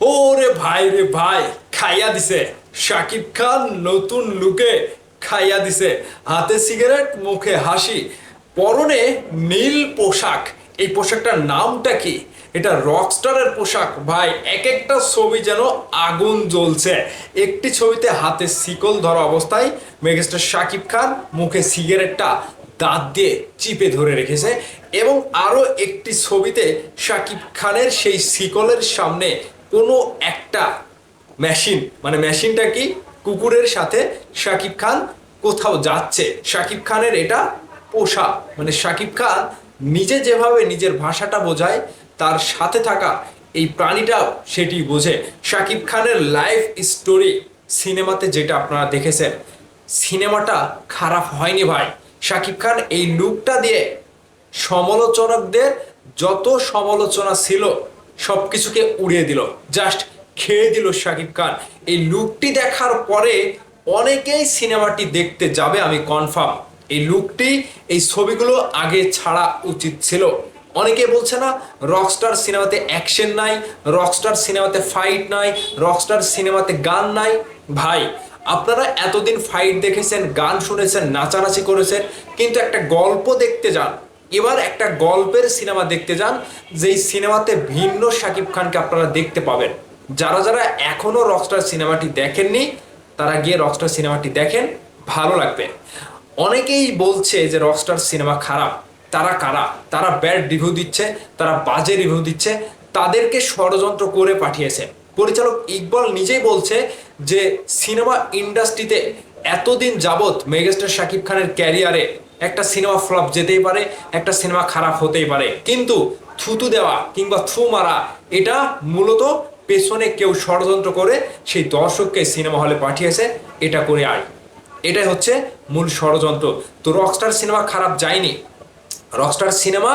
ওরে ভাই রে ভাই, খাইয়া দিছে শাকিব খান নতুন লুকে। খাইয়া দিছে হাতে সিগারেট, মুখে হাসি, পরনে নীল পোশাক। এই পোশাকটার নামটা কি? এটা রকস্টারের পোশাক ভাই। এক একটা ছবি যেন আগুন জ্বলছে। একটি ছবিতে হাতে শিকল ধরা অবস্থায় মেগাস্টার শাকিব খান মুখে সিগারেটটা দাঁত দিয়ে চিপে ধরে রেখেছে, এবং আরো একটি ছবিতে শাকিব খানের সেই শিকলের সামনে কোনো একটা মেশিন, মানে মেশিনটা কি, কুকুরের সাথে শাকিব খান কোথাও যাচ্ছে। শাকিব খানের এটা পোশাক, মানে শাকিব খান নিজে যেভাবে নিজের ভাষাটা বোঝায়, তার সাথে থাকা এই প্রাণীটাও সেটি বোঝে। শাকিব খানের লাইফ স্টোরি সিনেমাতে যেটা আপনারা দেখেছেন, সিনেমাটা খারাপ হয়নি ভাই। শাকিব খান এই লুকটা দিয়ে সমালোচকদের যত সমালোচনা ছিল সব কিছুকে উড়িয়ে দিল, জাস্ট খেয়ে দিল শাকিব খান। এই লুকটি দেখার পরে অনেকেই সিনেমাটি দেখতে যাবে, আমি কনফার্ম। এই লুকটি, এই ছবিগুলো আগে ছাড়া উচিত ছিল। অনেকে বলছে না রকস্টার সিনেমাতে অ্যাকশন নাই, রকস্টার সিনেমাতে ফাইট নাই, রকস্টার সিনেমাতে গান নাই। ভাই, আপনারা এতদিন ফাইট দেখেছেন, গান শুনেছেন, নাচানাচি করেছেন, কিন্তু একটা গল্প দেখতে যান, এবার একটা গল্পের সিনেমা দেখতে যান, যেই সিনেমাতে ভিন্ন শাকিব খানকে আপনারা দেখতে পাবেন। যারা যারা এখনো রকস্টার সিনেমাটি দেখেননি, তারা গিয়ে রকস্টার সিনেমাটি দেখেন, ভালো লাগবে। অনেকেই বলছে যে রকস্টার সিনেমা খারাপ। তারা কারা? তারা ব্যাড রিভিউ দিচ্ছে, তারা বাজে রিভিউ দিচ্ছে, তাদেরকে ষড়যন্ত্র করে পাঠিয়েছে। পরিচালক ইকবাল নিজেই বলছে যে সিনেমা ইন্ডাস্ট্রিতে এতদিন যাবৎ মেগাস্টার শাকিব খানের ক্যারিয়ারে একটা সিনেমা ফ্লপ যেতেই পারে, একটা সিনেমা খারাপ হতেই পারে, কিন্তু থুতু দেওয়া কিংবা থু মারা, এটা মূলত পেছনে কেউ ষড়যন্ত্র করে সেই দর্শককে সিনেমা হলে পাঠিয়েছে, এটা করে আয়। এটাই হচ্ছে মূল ষড়যন্ত্র। তো রকস্টার সিনেমা খারাপ যায়নি। রকস্টার সিনেমা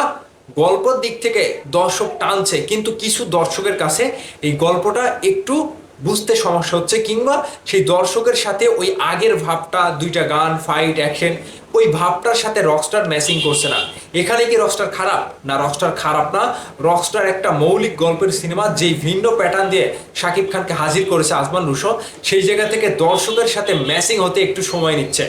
গল্পের দিক থেকে দর্শক টানছে, কিন্তু কিছু দর্শকের কাছে এই গল্পটা একটু বুঝতে সমস্যা হচ্ছে, কিংবা সেই দর্শকের সাথে ওই আগের ভাবটা, দুইটা গান, ফাইট, অ্যাকশন, ওই ভাবটার সাথে রকস্টার ম্যাচিং করছে না। এখানে কি রকস্টার খারাপ? না, রকস্টার খারাপ না। রকস্টার একটা মৌলিক গল্পের সিনেমা, যেই ভিন্ন প্যাটার্ন দিয়ে শাকিব খানকে হাজির করেছে আজমান রুশো, সেই জায়গা থেকে দর্শকের সাথে ম্যাচিং হতে একটু সময় নিচ্ছে।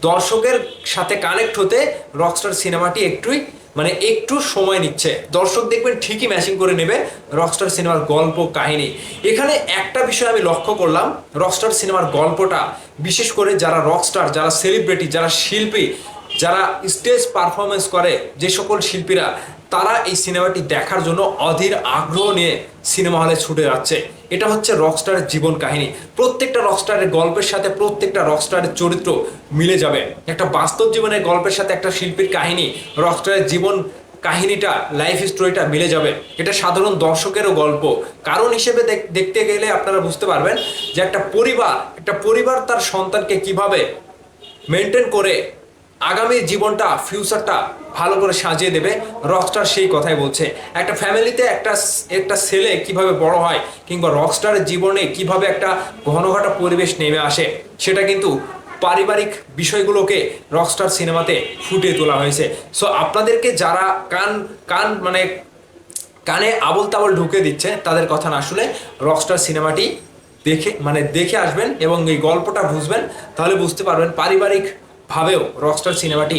দর্শকের সাথে কানেক্ট হতে রকস্টার সিনেমাটি একটু সময় নিচ্ছে। দর্শক দেখবেন ঠিকই ম্যাচিং করে নেবে রকস্টার সিনেমার গল্প, কাহিনী। এখানে একটা বিষয় আমি লক্ষ্য করলাম, রকস্টার সিনেমার গল্পটা, বিশেষ করে যারা রকস্টার, যারা সেলিব্রিটি, যারা শিল্পী, যারা স্টেজ পারফরমেন্স করে, যে সকল শিল্পীরা, তারা এই সিনেমাটি দেখার জন্য অধীর আগ্রহ নিয়ে সিনেমা হলে ছুটে যাচ্ছে। এটা হচ্ছে রকস্টারের জীবন কাহিনী। প্রত্যেকটা রকস্টারের গল্পের সাথে প্রত্যেকটা রকস্টারের চরিত্র মিলে যাবে। একটা বাস্তব জীবনের গল্পের সাথে একটা শিল্পীর কাহিনী, রকস্টারের জীবন কাহিনীটা, লাইফ স্টোরিটা মিলে যাবে। এটা সাধারণ দর্শকেরও গল্প। কারণ হিসেবে দেখতে গেলে আপনারা বুঝতে পারবেন যে একটা পরিবার তার সন্তানকে কিভাবে মেনটেন করে আগামী জীবনটা, ফিউচারটা ভালো করে সাজিয়ে দেবে, রকস্টার সেই কথাই বলছে। একটা ফ্যামিলিতে একটা ছেলে কিভাবে বড় হয়, কিংবা রকস্টারের জীবনে কিভাবে একটা ঘনঘটা পরিবেশ নেমে আসে, সেটা কিন্তু পারিবারিক বিষয়গুলোকে রকস্টার সিনেমাতে ফুটিয়ে তোলা হয়েছে। সো আপনাদেরকে যারা কান কান মানে কানে আবল তাবল ঢুকে দিচ্ছে, তাদের কথা না শুনে রকস্টার সিনেমাটি দেখে আসবেন এবং এই গল্পটা বুঝবেন, তাহলে বুঝতে পারবেন পারিবারিক ভাবেও রকস্টার সিনেমাটি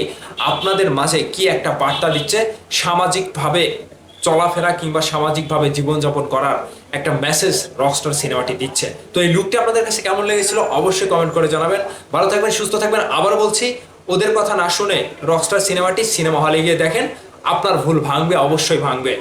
আপনাদের মাঝে কি একটা বার্তা দিচ্ছে, সামাজিকভাবে চলাফেরা কিংবা সামাজিকভাবে জীবনযাপন করার একটা মেসেজ রকস্টার সিনেমাটি দিচ্ছে। তো এই লুকটি আপনাদের কাছে কেমন লেগেছিল অবশ্যই কমেন্ট করে জানাবেন। ভালো থাকবেন, সুস্থ থাকবেন। আবার বলছি, ওদের কথা না শুনে রকস্টার সিনেমাটি সিনেমা হলে গিয়ে দেখেন, আপনার ভুল ভাঙবে, অবশ্যই ভাঙবে।